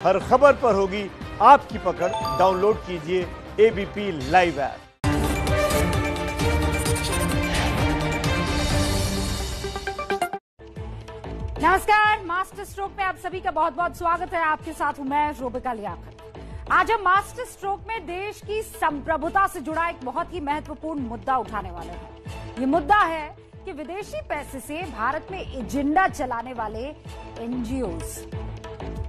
हर खबर पर होगी आपकी पकड़। डाउनलोड कीजिए एबीपी लाइव ऐप। नमस्कार, मास्टर स्ट्रोक में आप सभी का बहुत बहुत स्वागत है। आपके साथ हूं मैं रोबिका लियाकत। आज हम मास्टर स्ट्रोक में देश की संप्रभुता से जुड़ा एक बहुत ही महत्वपूर्ण मुद्दा उठाने वाले हैं। ये मुद्दा है कि विदेशी पैसे से भारत में एजेंडा चलाने वाले एनजीओज,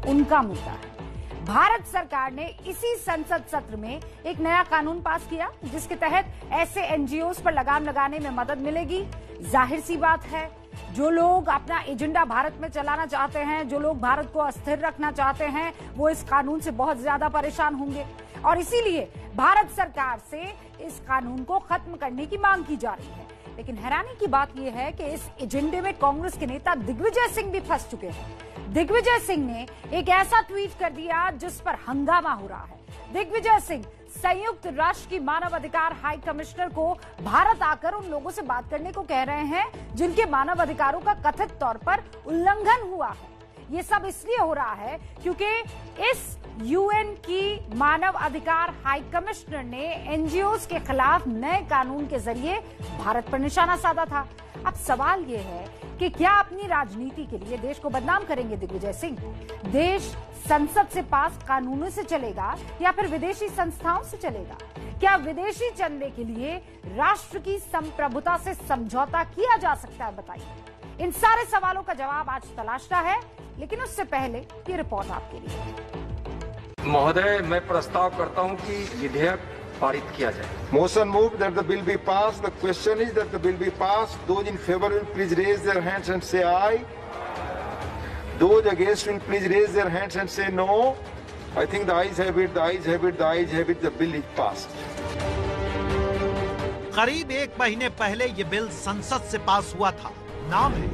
उनका मुद्दा है। भारत सरकार ने इसी संसद सत्र में एक नया कानून पास किया जिसके तहत ऐसे एनजीओज पर लगाम लगाने में मदद मिलेगी। जाहिर सी बात है, जो लोग अपना एजेंडा भारत में चलाना चाहते हैं, जो लोग भारत को अस्थिर रखना चाहते हैं, वो इस कानून से बहुत ज्यादा परेशान होंगे और इसीलिए भारत सरकार से इस कानून को खत्म करने की मांग की जा रही है। लेकिन हैरानी की बात यह है कि इस एजेंडे में कांग्रेस के नेता दिग्विजय सिंह भी फंस चुके हैं। दिग्विजय सिंह ने एक ऐसा ट्वीट कर दिया जिस पर हंगामा हो रहा है। दिग्विजय सिंह संयुक्त राष्ट्र की मानव अधिकार हाई कमिश्नर को भारत आकर उन लोगों से बात करने को कह रहे हैं जिनके मानव अधिकारों का कथित तौर पर उल्लंघन हुआ है। ये सब इसलिए हो रहा है क्योंकि इस यूएन की मानव अधिकार हाई कमिश्नर ने एनजीओज के खिलाफ नए कानून के जरिए भारत पर निशाना साधा था। अब सवाल ये है कि क्या अपनी राजनीति के लिए देश को बदनाम करेंगे दिग्विजय सिंह? देश संसद से पास कानूनों से चलेगा या फिर विदेशी संस्थाओं से चलेगा? क्या विदेशी चंदे के लिए राष्ट्र की संप्रभुता से समझौता किया जा सकता है? बताइए। इन सारे सवालों का जवाब आज तलाशना है, लेकिन उससे पहले ये रिपोर्ट आपके लिए। महोदय, मैं प्रस्ताव करता हूं कि विधेयक पारित किया जाए। Motion moved that the bill be passed. The question is that the bill be passed. Those in favor will please raise their hands and say aye. Those against will please raise their hands and say no. I think the ayes have it, the ayes have it, the ayes have it. The bill is passed. करीब एक महीने पहले ये bill संसद से पास हुआ था। नाम है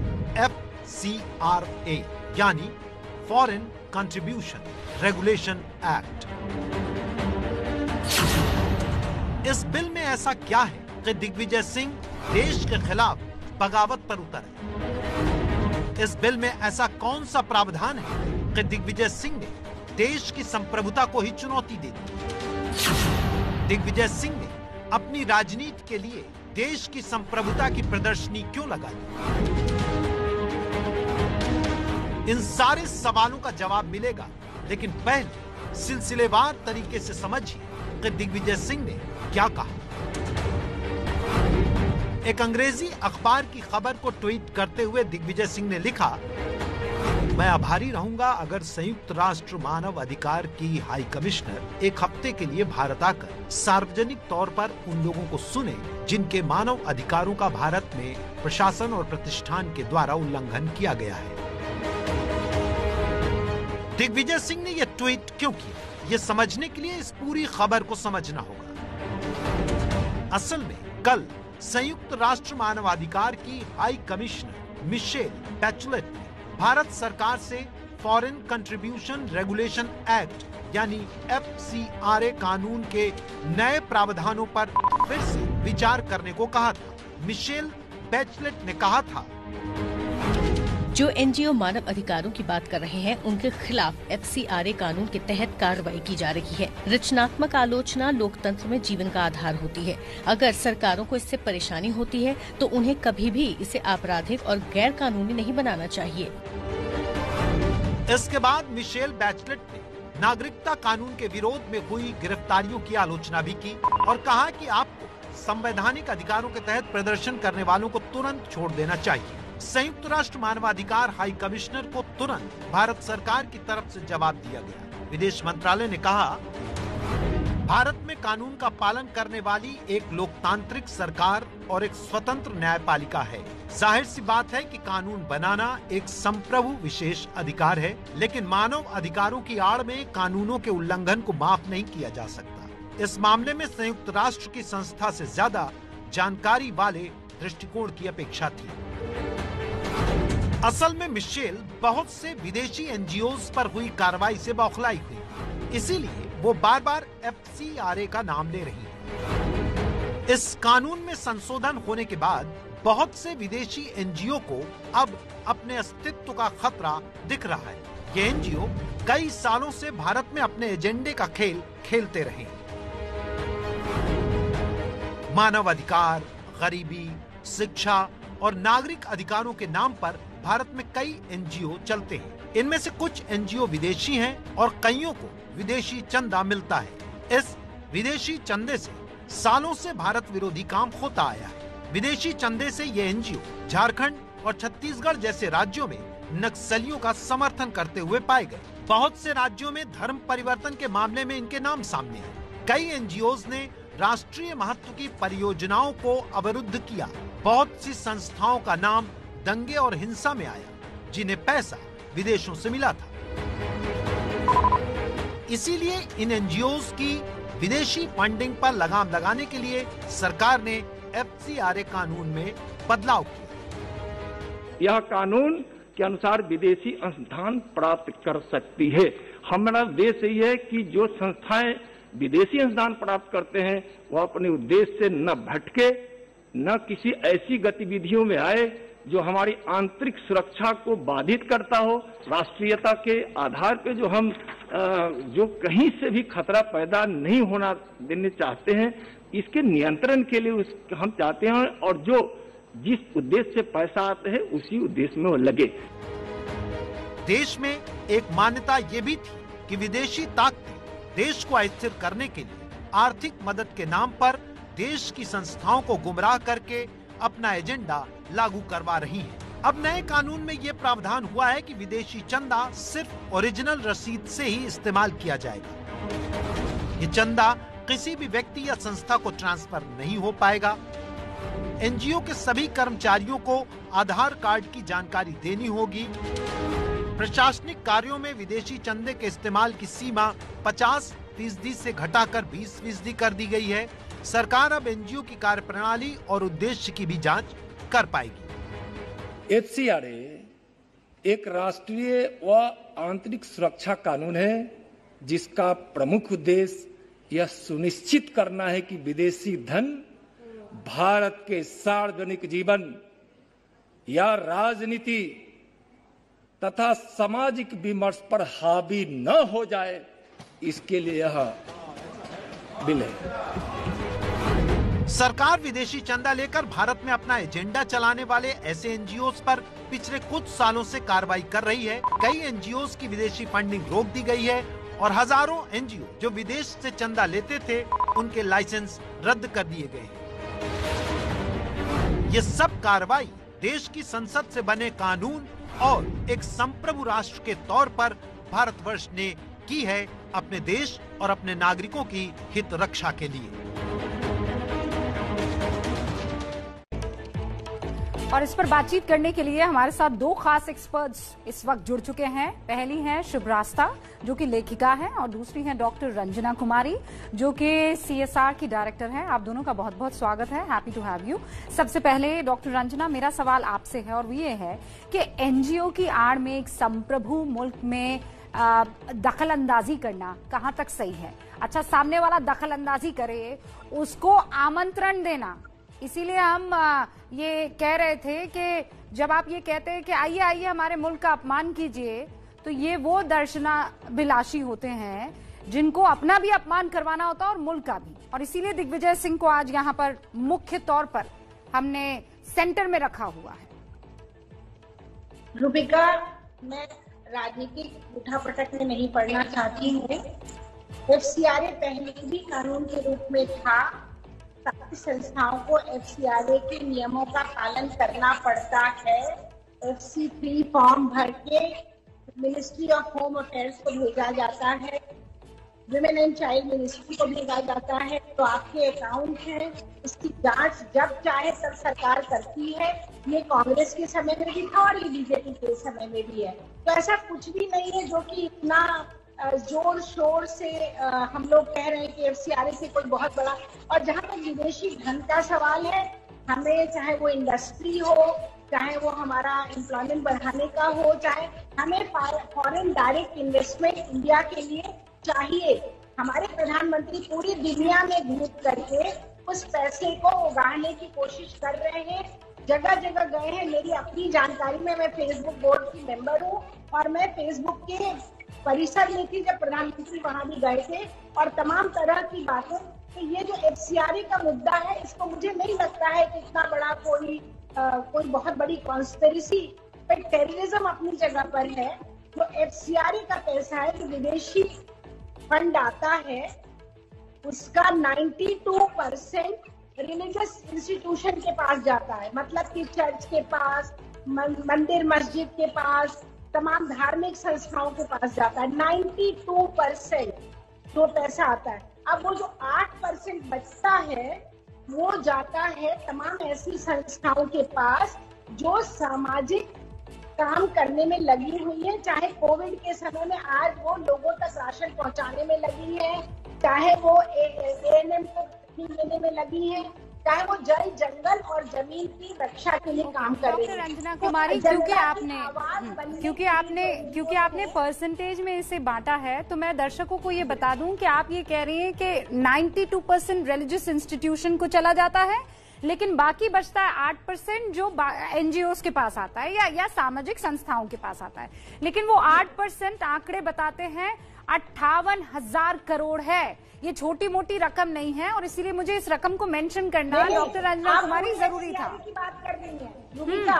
FCRA यानी फॉरेन कंट्रीब्यूशन रेगुलेशन एक्ट। इस बिल में ऐसा क्या है कि दिग्विजय सिंह देश के खिलाफ बगावत पर उतरे? इस बिल में ऐसा कौन सा प्रावधान है कि दिग्विजय सिंह ने देश की संप्रभुता को ही चुनौती दे दी? दिग्विजय सिंह ने अपनी राजनीति के लिए देश की संप्रभुता की प्रदर्शनी क्यों लगाई? इन सारे सवालों का जवाब मिलेगा, लेकिन पहले सिलसिलेवार तरीके से समझिए कि दिग्विजय सिंह ने क्या कहा। एक अंग्रेजी अखबार की खबर को ट्वीट करते हुए दिग्विजय सिंह ने लिखा, मैं आभारी रहूंगा अगर संयुक्त राष्ट्र मानव अधिकार की हाई कमिश्नर एक हफ्ते के लिए भारत आकर सार्वजनिक तौर पर उन लोगों को सुने जिनके मानव अधिकारों का भारत में प्रशासन और प्रतिष्ठान के द्वारा उल्लंघन किया गया है। दिग्विजय सिंह ने यह ट्वीट क्यों किया, ये समझने के लिए इस पूरी खबर को समझना होगा। असल में कल संयुक्त राष्ट्र मानवाधिकार की हाई कमिश्नर मिशेल बैचलेट ने भारत सरकार से फॉरेन कंट्रीब्यूशन रेगुलेशन एक्ट यानी FCRA कानून के नए प्रावधानों पर फिर से विचार करने को कहा था। मिशेल बैचलेट ने कहा था, जो एनजीओ मानव अधिकारों की बात कर रहे हैं उनके खिलाफ FCRA कानून के तहत कार्रवाई की जा रही है। रचनात्मक आलोचना लोकतंत्र में जीवन का आधार होती है। अगर सरकारों को इससे परेशानी होती है तो उन्हें कभी भी इसे आपराधिक और गैर कानूनी नहीं बनाना चाहिए। इसके बाद मिशेल बैचलेट ने नागरिकता कानून के विरोध में हुई गिरफ्तारियों की आलोचना भी की और कहा कि आपको संवैधानिक अधिकारों के तहत प्रदर्शन करने वालों को तुरंत छोड़ देना चाहिए। संयुक्त राष्ट्र मानवाधिकार हाई कमिश्नर को तुरंत भारत सरकार की तरफ से जवाब दिया गया। विदेश मंत्रालय ने कहा, भारत में कानून का पालन करने वाली एक लोकतांत्रिक सरकार और एक स्वतंत्र न्यायपालिका है। जाहिर सी बात है कि कानून बनाना एक संप्रभु विशेष अधिकार है, लेकिन मानव अधिकारों की आड़ में कानूनों के उल्लंघन को माफ नहीं किया जा सकता। इस मामले में संयुक्त राष्ट्र की संस्था से ज्यादा जानकारी वाले दृष्टिकोण की अपेक्षा थी। असल में मिशेल बहुत से विदेशी एनजीओज पर हुई कार्रवाई से बौखलाई हुई, इसीलिए वो बार बार FCRA का नाम ले रही है। इस कानून में संशोधन होने के बाद बहुत से विदेशी एनजीओ को अब अपने अस्तित्व का खतरा दिख रहा है। ये एनजीओ कई सालों से भारत में अपने एजेंडे का खेल खेलते रहे। मानवाधिकार, गरीबी, शिक्षा और नागरिक अधिकारों के नाम पर भारत में कई एनजीओ चलते हैं। इनमें से कुछ एनजीओ विदेशी हैं और कईयों को विदेशी चंदा मिलता है। इस विदेशी चंदे से सालों से भारत विरोधी काम होता आया है। विदेशी चंदे से ये एनजीओ झारखंड और छत्तीसगढ़ जैसे राज्यों में नक्सलियों का समर्थन करते हुए पाए गए। बहुत से राज्यों में धर्म परिवर्तन के मामले में इनके नाम सामने हैं। कई एनजीओज ने राष्ट्रीय महत्व की परियोजनाओं को अवरुद्ध किया। बहुत सी संस्थाओं का नाम दंगे और हिंसा में आया, जिन्हें पैसा विदेशों से मिला था। इसीलिए इन एनजीओज की विदेशी फंडिंग पर लगाम लगाने के लिए सरकार ने एफसीआरए कानून में बदलाव किया। यह कानून के अनुसार विदेशी अनुदान प्राप्त कर सकती है। हमारा उद्देश्य यही है कि जो संस्थाएं विदेशी अनुदान प्राप्त करते हैं वह अपने उद्देश्य से न भटके, न किसी ऐसी गतिविधियों में आए जो हमारी आंतरिक सुरक्षा को बाधित करता हो। राष्ट्रीयता के आधार पे जो कहीं से भी खतरा पैदा नहीं होना देने चाहते हैं, इसके नियंत्रण के लिए हम चाहते हैं और जो जिस उद्देश्य से पैसा आता है उसी उद्देश्य में वो लगे। देश में एक मान्यता ये भी थी कि विदेशी ताकतें देश को अस्थिर करने के लिए आर्थिक मदद के नाम पर देश की संस्थाओं को गुमराह करके अपना एजेंडा लागू करवा रही हैं। अब नए कानून में ये प्रावधान हुआ है कि विदेशी चंदा सिर्फ ओरिजिनल रसीद से ही इस्तेमाल किया जाएगा। ये चंदा किसी भी व्यक्ति या संस्था को ट्रांसफर नहीं हो पाएगा। एनजीओ के सभी कर्मचारियों को आधार कार्ड की जानकारी देनी होगी। प्रशासनिक कार्यों में विदेशी चंदे के इस्तेमाल की सीमा 50% से घटाकर 20% कर दी गई है। सरकार अब एनजीओ की कार्यप्रणाली और उद्देश्य की भी जांच कर पाएगी। एफसीआरए एक राष्ट्रीय व आंतरिक सुरक्षा कानून है जिसका प्रमुख उद्देश्य यह सुनिश्चित करना है कि विदेशी धन भारत के सार्वजनिक जीवन या राजनीति तथा सामाजिक विमर्श पर हावी न हो जाए, इसके लिए यह बिल है। सरकार विदेशी चंदा लेकर भारत में अपना एजेंडा चलाने वाले ऐसे एनजीओज पर पिछले कुछ सालों से कार्रवाई कर रही है। कई एनजीओज की विदेशी फंडिंग रोक दी गई है और हजारों एनजीओ जो विदेश से चंदा लेते थे उनके लाइसेंस रद्द कर दिए गए हैं। ये सब कार्रवाई देश की संसद से बने कानून और एक संप्रभु राष्ट्र के तौर पर भारतवर्ष ने की है अपने देश और अपने नागरिकों की हित रक्षा के लिए। और इस पर बातचीत करने के लिए हमारे साथ दो खास एक्सपर्ट्स इस वक्त जुड़ चुके हैं। पहली हैं शुभ्रास्ता जो कि लेखिका हैं और दूसरी हैं डॉक्टर रंजना कुमारी जो कि सीएसआर की डायरेक्टर हैं। आप दोनों का बहुत बहुत स्वागत है। Happy to have you. सबसे पहले डॉक्टर रंजना, मेरा सवाल आपसे है और ये है कि एनजीओ की आड़ में एक संप्रभु मुल्क में दखल अंदाजी करना कहाँ तक सही है? अच्छा, सामने वाला दखल अंदाजी करे उसको आमंत्रण देना, इसीलिए हम ये कह रहे थे कि जब आप ये कहते हैं कि आइए आइए हमारे मुल्क का अपमान कीजिए, तो ये वो दर्शनाभिलाषी होते हैं जिनको अपना भी अपमान करवाना होता है और मुल्क का भी। और इसीलिए दिग्विजय सिंह को आज यहाँ पर मुख्य तौर पर हमने सेंटर में रखा हुआ है। रूबिका, मैं राजनीतिक उठापटक में नहीं पढ़ना चाहती हूँ। एफसीआरए पहले भी कानून के रूप में था। सारी संस्थाओं को एफसीआरए के नियमों का पालन करना पड़ता है। FC3 फॉर्म भर के मिनिस्ट्री ऑफ होम अफेयर्स को भेजा जाता है, विमेन एंड चाइल्ड मिनिस्ट्री को भेजा जाता है, तो आपके अकाउंट है। इसकी जांच जब चाहे तब सरकार करती है। ये कांग्रेस के समय में भी था और ये बीजेपी के समय में भी है। तो ऐसा कुछ भी नहीं है जो कि इतना जोर शोर से हम लोग कह रहे हैं कि एफसीआरए से कोई बहुत बड़ा। और जहां तक विदेशी धन का सवाल है, हमें चाहे वो इंडस्ट्री हो, चाहे वो हमारा एम्प्लॉयमेंट बढ़ाने का हो, चाहे हमें फॉरेन डायरेक्ट इन्वेस्टमेंट इंडिया के लिए चाहिए। हमारे प्रधानमंत्री पूरी दुनिया में घूम करके उस पैसे को उगाने की कोशिश कर रहे हैं, जगह जगह गए हैं। मेरी अपनी जानकारी में मैं फेसबुक बोर्ड की मेंबर हूँ और मैं फेसबुक के परिसर में थी जब प्रधानमंत्री वहां भी गए थे, और तमाम तरह की बातें। तो ये जो FCRA का मुद्दा है, इसको मुझे नहीं लगता है कि इतना बड़ा कोई बहुत बड़ी कॉन्स्पिरेसी, टेररिज्म अपनी जगह पर है। तो FCRA का पैसा है, जो विदेशी फंड आता है उसका 92% रिलीजियस इंस्टीट्यूशन के पास जाता है, मतलब कि चर्च के पास, मंदिर मस्जिद के पास, तमाम धार्मिक संस्थाओं के पास जाता है। 92% जो पैसा आता है। अब वो जो 8% बचता है वो जाता है तमाम ऐसी संस्थाओं के पास जो सामाजिक काम करने में लगी हुई है, चाहे कोविड के समय में आज वो लोगों तक राशन पहुंचाने में लगी है, चाहे वो ANM को लेने में लगी है, चाहे वो जल, जंगल और जमीन की रक्षा के लिए काम कर रही है। डॉक्टर रंजना कुमारी, क्योंकि आपने परसेंटेज में इसे बांटा है, तो मैं दर्शकों को ये बता दूं कि आप ये कह रही हैं कि 92% रिलीजियस इंस्टीट्यूशन को चला जाता है, लेकिन बाकी बचता है 8% जो NGOs के पास आता है या सामाजिक संस्थाओं के पास आता है। लेकिन वो 8% आंकड़े बताते हैं 58,000 करोड़ है। ये छोटी मोटी रकम नहीं है, और इसीलिए मुझे इस रकम को मेंशन करना डॉक्टर रंजना कुमारी जरूरी था। की बात कर रही है रुबिका,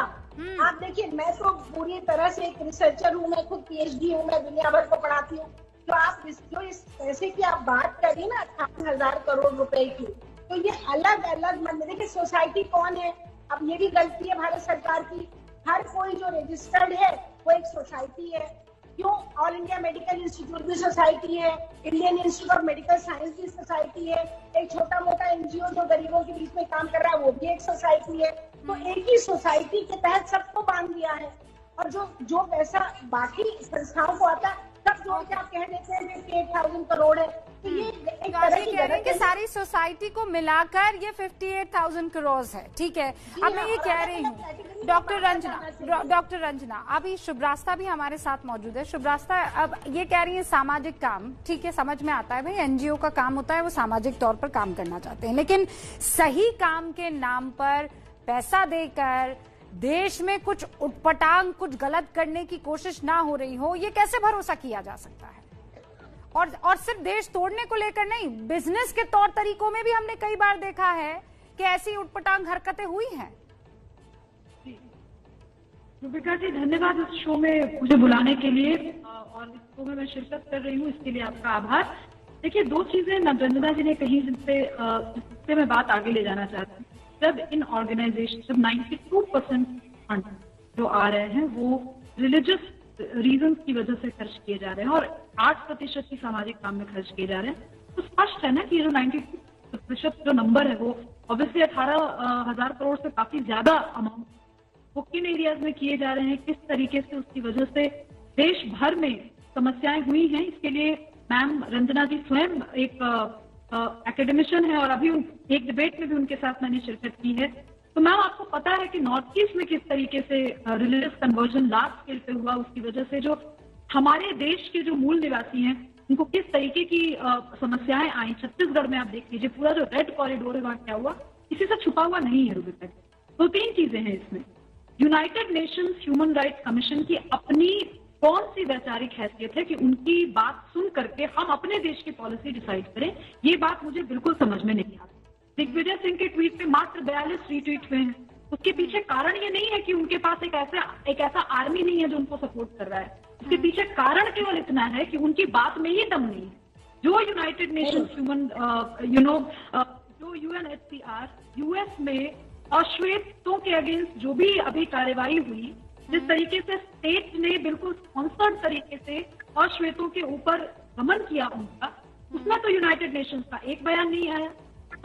आप देखिए, मैं तो पूरी तरह से एक रिसर्चर हूँ, मैं खुद PhD हूँ, मैं दुनिया भर को पढ़ाती हूँ। तो आप जो इस पैसे की आप बात करिए ना 58,000 करोड़ रुपए की, तो ये अलग अलग देखिए सोसाइटी कौन है। अब ये भी गलती है भारत सरकार की, हर कोई जो रजिस्टर्ड है वो एक सोसाइटी है। क्यों? ऑल इंडिया मेडिकल इंस्टीट्यूट भी सोसाइटी है, Indian institute of medical science भी सोसाइटी है, एक छोटा मोटा NGO जो गरीबों के बीच में काम कर रहा है वो भी एक सोसाइटी है। तो एक ही सोसाइटी के तहत सबको बांध दिया है, और जो पैसा बाकी संस्थाओं को आता है सब जोड़ के आप कह देते हैं 58,000 करोड़ है। तो ये एक तरह की कह रहे हैं कि सारी सोसाइटी को मिलाकर ये 58,000 करोड़ है। ठीक है, अब मैं ये कह रही हूँ डॉक्टर रंजना, अभी शुभ्रास्ता भी हमारे साथ मौजूद है। शुभ्रास्ता, अब ये कह रही है सामाजिक काम, ठीक है, समझ में आता है भाई, NGO का काम होता है, वो सामाजिक तौर पर काम करना चाहते हैं, लेकिन सही काम के नाम पर पैसा देकर देश में कुछ उटपटांग, कुछ गलत करने की कोशिश ना हो रही हो, ये कैसे भरोसा किया जा सकता है? और सिर्फ देश तोड़ने को लेकर नहीं, बिजनेस के तौर तरीकों में भी हमने कई बार देखा है कि ऐसी उटपटांग हरकतें हुई हैं। रुबिका जी, धन्यवाद इस शो में मुझे बुलाने के लिए, और इस शो में मैं शिरकत कर रही हूँ, इसके लिए आपका आभार। देखिए, दो चीजें रंजना जी ने कही जिससे मैं बात आगे ले जाना चाहती हूँ। जब इन ऑर्गेनाइजेशन, जब 92% फंड जो आ रहे हैं वो रिलीजियस रीजंस की वजह से खर्च किए जा रहे हैं और 8% की सामाजिक काम में खर्च किए जा रहे हैं, तो स्पष्ट है ना कि जो 92% जो नंबर है वो ऑब्वियसली 18,000 करोड़ से काफी ज्यादा अमाउंट वो किन एरियाज में किए जा रहे हैं, किस तरीके से उसकी वजह से देश भर में समस्याएं हुई हैं। इसके लिए मैम रंजना जी स्वयं एक एकेडमिशियन है, और अभी एक डिबेट में भी उनके साथ मैंने शिरकत की है। तो मैम, आपको पता है कि नॉर्थ ईस्ट में किस तरीके से रिलीजियस कन्वर्जन लार्ज स्केल पे हुआ, उसकी वजह से जो हमारे देश के जो मूल निवासी हैं उनको किस तरीके की समस्याएं आई। छत्तीसगढ़ में आप देख लीजिए, पूरा जो रेड कॉरिडोर है वहां क्या हुआ, किसी से छुपा हुआ नहीं है। रुबिका, तो तीन चीजें हैं इसमें। United Nations human rights commission की अपनी कौन सी वैचारिक हैसियत है कि उनकी बात सुन करके हम अपने देश की पॉलिसी डिसाइड करें, ये बात मुझे बिल्कुल समझ में नहीं आती। दिग्विजय सिंह के ट्वीट पे मात्र 42 रीट्वीट हुए हैं। उसके पीछे कारण ये नहीं है कि उनके पास एक ऐसा आर्मी नहीं है जो उनको सपोर्ट कर रहा है। उसके पीछे कारण केवल इतना है कि उनकी बात में ही दम नहीं है। जो यूनाइटेड नेशंस ह्यूमन जो UNHCR US में अश्वेतों के अगेंस्ट जो भी अभी कार्रवाई हुई, जिस तरीके से स्टेट ने बिल्कुल स्पॉन्सर्ड तरीके से अश्वेतों के ऊपर दमन किया उनका, उसमें तो यूनाइटेड नेशंस का एक बयान नहीं आया।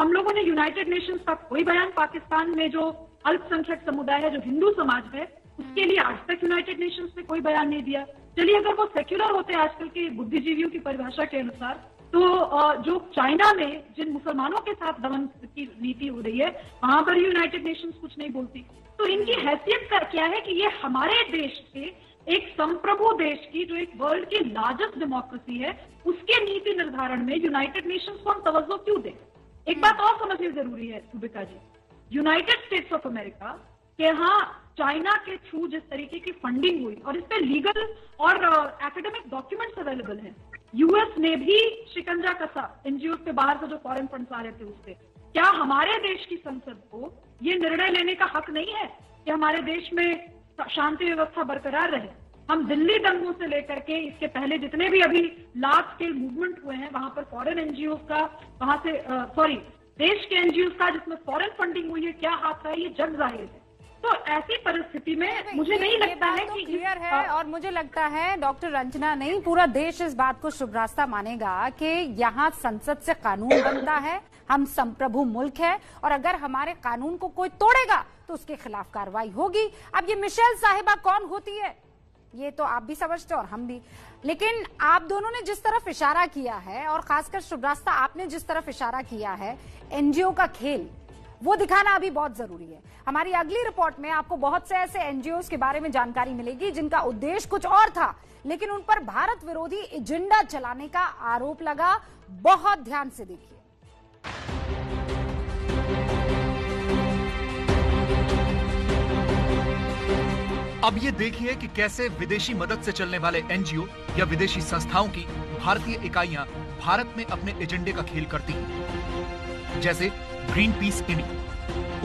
हम लोगों ने यूनाइटेड नेशंस का कोई बयान, पाकिस्तान में जो अल्पसंख्यक समुदाय है, जो हिंदू समाज है, उसके लिए आज तक यूनाइटेड नेशंस ने कोई बयान नहीं दिया। चलिए, अगर वो सेक्युलर होते आजकल के बुद्धिजीवियों की परिभाषा के अनुसार, तो जो चाइना में जिन मुसलमानों के साथ दमन की नीति हो रही है, वहां पर यूनाइटेड नेशंस कुछ नहीं बोलती। तो इनकी हैसियत का क्या है कि ये हमारे देश के एक संप्रभु देश की, जो एक वर्ल्ड की लार्जेस्ट डेमोक्रेसी है, उसके नीति निर्धारण में यूनाइटेड नेशंस को हम तवज्जो क्यों दें। एक बात और समझनी जरूरी है रुबिका जी, यूनाइटेड स्टेट्स ऑफ अमेरिका कि हाँ, चाइना के थ्रू जिस तरीके की फंडिंग हुई, और इस पे लीगल और एकेडमिक डॉक्यूमेंट्स अवेलेबल हैं। यूएस ने भी शिकंजा कसा एनजीओ पे बाहर से जो फॉरेन फंड्स आ रहे थे उससे। क्या हमारे देश की संसद को ये निर्णय लेने का हक नहीं है कि हमारे देश में शांति व्यवस्था बरकरार रहे? हम दिल्ली दंगों से लेकर के इसके पहले जितने भी अभी लार्ज स्केल मूवमेंट हुए हैं, वहां पर फॉरेन एनजीओ का, वहां से देश के एनजीओ का जिसमें फॉरेन फंडिंग हुई है, क्या हाथ है, ये जग जाहिर है। तो ऐसी परिस्थिति में मुझे नहीं लगता है कि क्लियर है, और मुझे लगता है डॉक्टर रंजना नहीं, पूरा देश इस बात को शुभ रास्ता मानेगा कि यहाँ संसद से कानून बनता है, हम संप्रभु मुल्क है, और अगर हमारे कानून को कोई तोड़ेगा तो उसके खिलाफ कार्रवाई होगी। अब ये मिशेल साहिबा कौन होती है ये तो आप भी समझते और हम भी, लेकिन आप दोनों ने जिस तरफ इशारा किया है, और खासकर शुभ रास्ता आपने जिस तरफ इशारा किया है, एनजीओ का खेल, वो दिखाना अभी बहुत जरूरी है। हमारी अगली रिपोर्ट में आपको बहुत से ऐसे एनजीओ के बारे में जानकारी मिलेगी जिनका उद्देश्य कुछ और था, लेकिन उन पर भारत विरोधी एजेंडा चलाने का आरोप लगा। बहुत ध्यान से देखिए। अब ये देखिए कि कैसे विदेशी मदद से चलने वाले एनजीओ या विदेशी संस्थाओं की भारतीय इकाइयां भारत में अपने एजेंडे का खेल करती हैं। जैसे ग्रीन पीस इंडिया,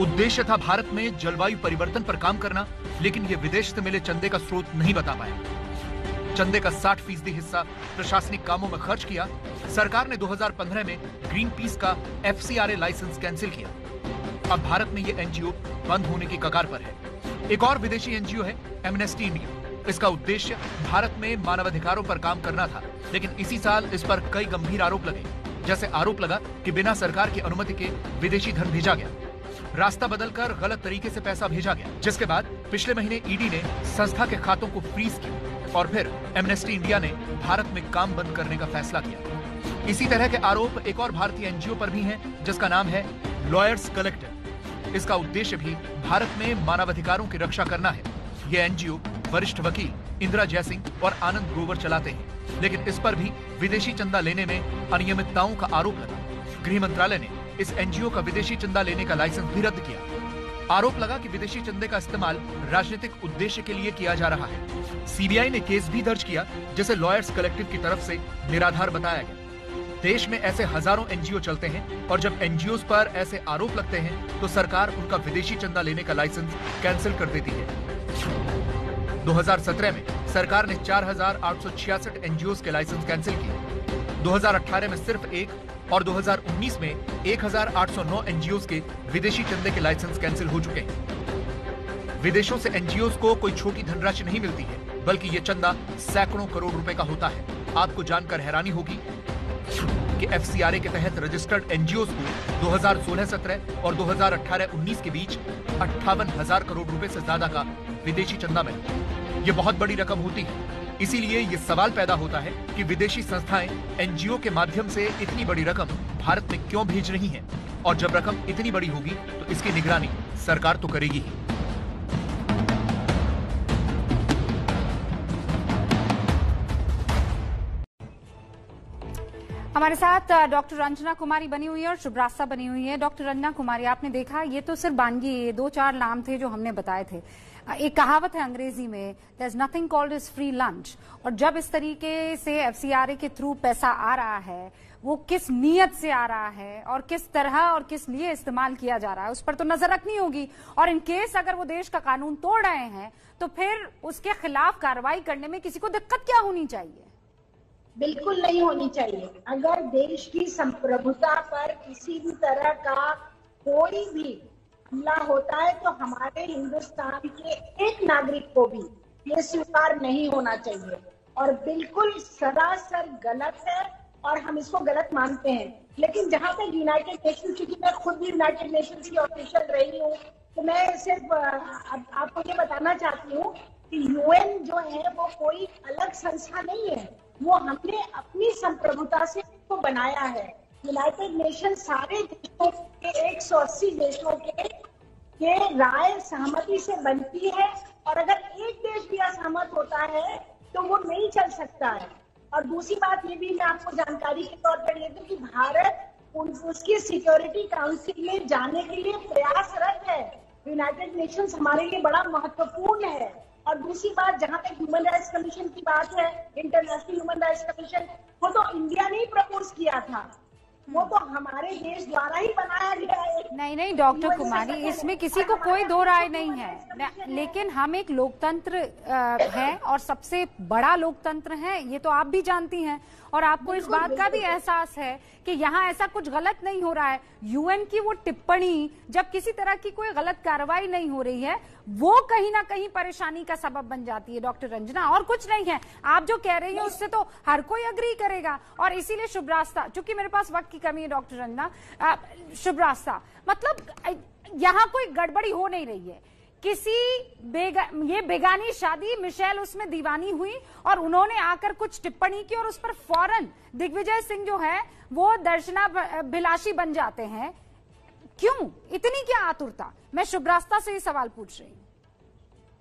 उद्देश्य था भारत में जलवायु परिवर्तन पर काम करना, लेकिन ये विदेश से मिले चंदे का स्रोत नहीं बता पाया। चंदे का 60% हिस्सा प्रशासनिक कामों में खर्च किया। सरकार ने 2015 में ग्रीन पीस का FCRA लाइसेंस कैंसिल किया। अब भारत में ये एनजीओ बंद होने की कगार पर है। एक और विदेशी एनजीओ है एमनेस्टी इंडिया। इसका उद्देश्य भारत में मानवाधिकारों पर काम करना था, लेकिन इसी साल इस पर कई गंभीर आरोप लगे। जैसे आरोप लगा कि बिना सरकार की अनुमति के विदेशी धन भेजा गया, रास्ता बदलकर गलत तरीके से पैसा भेजा गया, जिसके बाद पिछले महीने ईडी ने संस्था के खातों को फ्रीज किया और फिर एमनेस्टी इंडिया ने भारत में काम बंद करने का फैसला किया। इसी तरह के आरोप एक और भारतीय एनजीओ पर भी हैं, जिसका नाम है लॉयर्स कलेक्टिव। इसका उद्देश्य भी भारत में मानवाधिकारों की रक्षा करना है। ये एनजीओ वरिष्ठ वकील इंदिरा जयसिंह और आनंद ग्रोवर चलाते हैं, लेकिन इस पर भी विदेशी चंदा लेने में अनियमितताओं का आरोप लगा। गृह मंत्रालय ने इस एनजीओ का विदेशी चंदा लेने का लाइसेंस भी रद्द किया। आरोप लगा कि विदेशी चंदे का इस्तेमाल राजनीतिक उद्देश्य के लिए किया जा रहा है। सीबीआई ने केस भी दर्ज किया, जिसे लॉयर्स कलेक्टिव की तरफ से निराधार बताया गया। देश में ऐसे हजारों एनजीओ चलते हैं, और जब एनजीओ पर ऐसे आरोप लगते हैं तो सरकार उनका विदेशी चंदा लेने का लाइसेंस कैंसिल कर देती है। 2017 में सरकार ने 4,866 एनजीओ के लाइसेंस कैंसिल किए। 2018 में सिर्फ एक, और 2019 में 1,809 एनजीओ के विदेशी चंदे के लाइसेंस कैंसिल हो चुके हैं। विदेशों से एनजीओ को कोई छोटी धनराशि नहीं मिलती है, बल्कि ये चंदा सैकड़ों करोड़ रुपए का होता है। आपको जानकर हैरानी होगी कि FCRA के तहत रजिस्टर्ड एनजीओ को 2016-17 और 2018-19 के बीच 58,000 करोड़ रुपए से ज्यादा का विदेशी चंदा मिला। ये बहुत बड़ी रकम होती है। इसीलिए ये सवाल पैदा होता है कि विदेशी संस्थाएं एनजीओ के माध्यम से इतनी बड़ी रकम भारत में क्यों भेज रही हैं? और जब रकम इतनी बड़ी होगी तो इसकी निगरानी सरकार तो करेगी ही। हमारे साथ डॉक्टर रंजना कुमारी बनी हुई है और शुभ रास्ता बनी हुई है। डॉक्टर रंजना कुमारी, आपने देखा ये तो सिर्फ बानगी, ये 2-4 नाम थे जो हमने बताए थे। एक कहावत है अंग्रेजी में, there is nothing called is free lunch. और जब इस तरीके से FCRA के थ्रू पैसा आ रहा है, वो किस नीयत से आ रहा है और किस तरह और किस लिए इस्तेमाल किया जा रहा है, उस पर तो नजर रखनी होगी। और इन केस अगर वो देश का कानून तोड़ रहे हैं तो फिर उसके खिलाफ कार्रवाई करने में किसी को दिक्कत क्या होनी चाहिए? बिल्कुल नहीं होनी चाहिए। अगर देश की संप्रभुता पर किसी भी तरह का कोई भी हमला होता है तो हमारे हिंदुस्तान के एक नागरिक को भी ये स्वीकार नहीं होना चाहिए, और बिल्कुल सरासर गलत है और हम इसको गलत मानते हैं। लेकिन जहां तक यूनाइटेड नेशन, क्योंकि मैं खुद भी यूनाइटेड नेशंस की ऑफिशियल रही हूँ, तो मैं सिर्फ आपको ये बताना चाहती हूँ कि UN जो है वो कोई अलग संस्था नहीं है, वो हमने अपनी संप्रभुता से इसको बनाया है। यूनाइटेड नेशन सारे देशों के 180 देशों के राय सहमति से बनती है, और अगर एक देश भी असहमत होता है तो वो नहीं चल सकता है। और दूसरी बात ये भी मैं आपको जानकारी के तौर पर दे दूं कि भारत उसकी सिक्योरिटी काउंसिल में जाने के लिए प्रयासरत है। यूनाइटेड नेशंस हमारे लिए बड़ा महत्वपूर्ण है। और दूसरी बात, जहां तक ह्यूमन राइट्स कमीशन की बात है, इंटरनेशनल ह्यूमन राइट्स कमीशन, वो तो इंडिया ने ही प्रपोज किया था, वो तो हमारे देश द्वारा ही बनाया गया है। नहीं डॉक्टर कुमारी, इसमें किसी को कोई दो राय नहीं है, लेकिन हम एक लोकतंत्र है और सबसे बड़ा लोकतंत्र है, ये तो आप भी जानती हैं, और आपको इस बात का भी एहसास है कि यहाँ ऐसा कुछ गलत नहीं हो रहा है। यूएन की वो टिप्पणी, जब किसी तरह की कोई गलत कार्रवाई नहीं हो रही है, वो कहीं ना कहीं परेशानी का सबब बन जाती है डॉक्टर रंजना, और कुछ नहीं है। आप जो कह रही हैं उससे तो हर कोई अग्री करेगा, और इसीलिए शुभ रास्ता, चूंकि मेरे पास वक्त की कमी है डॉक्टर रंजना, शुभ रास्ता मतलब यहाँ कोई गड़बड़ी हो नहीं रही है। ये बेगानी शादी, मिशेल उसमें दीवानी हुई और उन्होंने आकर कुछ टिप्पणी की और उस पर फौरन दिग्विजय सिंह जो है वो दर्शनाभिलाषी बन जाते हैं। क्यों इतनी क्या आतुरता? मैं शुभ रास्ता से ये सवाल पूछ रही हूँ।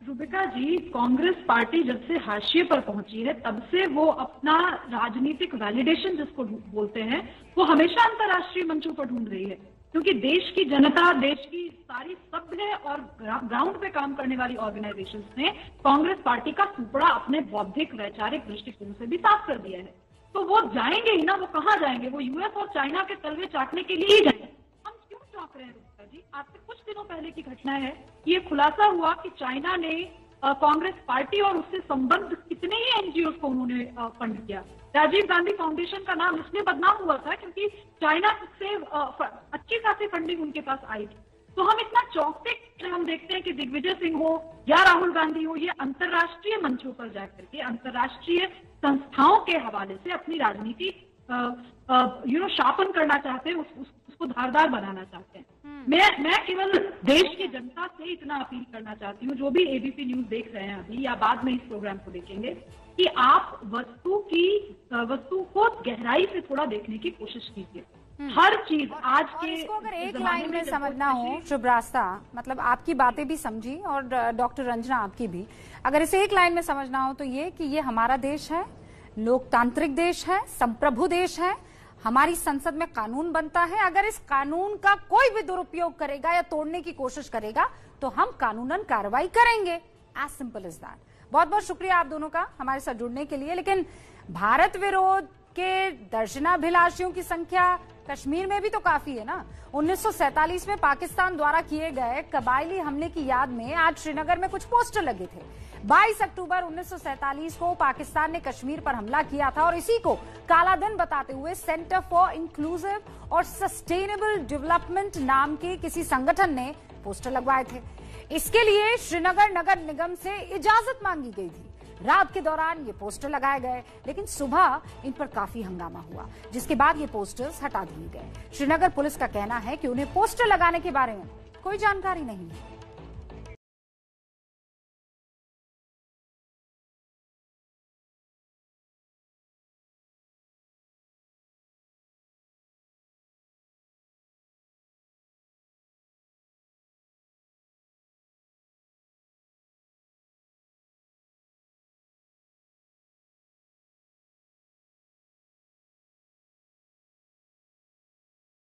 रूबिका जी, कांग्रेस पार्टी जब से हाशिए पर पहुंची है तब से वो अपना राजनीतिक वैलिडेशन जिसको बोलते हैं, वो हमेशा अंतर्राष्ट्रीय मंचों पर ढूंढ रही है, क्योंकि देश की जनता, देश की सारी सभ्य और ग्राउंड पे काम करने वाली ऑर्गेनाइजेशंस ने कांग्रेस पार्टी का सुपड़ा अपने बौद्धिक वैचारिक दृष्टिकोण से भी साफ कर दिया है। तो वो जाएंगे ही ना, वो कहाँ जाएंगे? वो यूएस और चाइना के तलवे चाटने के लिए ही जाएंगे। हम क्यों चौंक रहे हैं रूबिका जी? आज से कुछ दिनों पहले की घटना है, ये खुलासा हुआ कि चाइना ने कांग्रेस पार्टी और उससे संबद्ध कितने ही एनजीओ को उन्होंने फंड किया। राजीव गांधी फाउंडेशन का नाम इसलिए बदनाम हुआ था क्योंकि चाइना से अच्छी खासी फंडिंग उनके पास आई थी। तो हम इतना चौंकते, हम देखते हैं कि दिग्विजय सिंह हो या राहुल गांधी हो, ये अंतर्राष्ट्रीय मंचों पर जाकर के अंतर्राष्ट्रीय संस्थाओं के हवाले से अपनी राजनीति शापन करना चाहते हैं, उसको धारदार बनाना चाहते हैं। मैं केवल देश की जनता से इतना अपील करना चाहती हूँ, जो भी एबीपी न्यूज देख रहे हैं अभी या बाद में इस प्रोग्राम को देखेंगे, कि आप वस्तु को गहराई से थोड़ा देखने की कोशिश कीजिए। हर चीज आज के, इसको अगर एक लाइन में समझना हो शुभ रास्ता, मतलब आपकी बातें भी समझी और डॉक्टर रंजना आपकी भी, अगर इसे एक लाइन में समझना हो तो ये कि ये हमारा देश है, लोकतांत्रिक देश है, संप्रभु देश है, हमारी संसद में कानून बनता है। अगर इस कानून का कोई भी दुरुपयोग करेगा या तोड़ने की कोशिश करेगा तो हम कानूनन कार्रवाई करेंगे। As simple as that. बहुत बहुत शुक्रिया आप दोनों का हमारे साथ जुड़ने के लिए। लेकिन भारत विरोध के दर्शनाभिलाषियों की संख्या कश्मीर में भी तो काफी है ना। 1947 में पाकिस्तान द्वारा किए गए कबायली हमले की याद में आज श्रीनगर में कुछ पोस्टर लगे थे। 22 अक्टूबर 1947 को पाकिस्तान ने कश्मीर पर हमला किया था और इसी को काला दिन बताते हुए सेंटर फॉर इंक्लूसिव और सस्टेनेबल डेवलपमेंट नाम के किसी संगठन ने पोस्टर लगवाए थे। इसके लिए श्रीनगर नगर निगम से इजाजत मांगी गई थी। रात के दौरान ये पोस्टर लगाए गए, लेकिन सुबह इन पर काफी हंगामा हुआ, जिसके बाद ये पोस्टर्स हटा दिए गए। श्रीनगर पुलिस का कहना है कि उन्हें पोस्टर लगाने के बारे में कोई जानकारी नहीं है।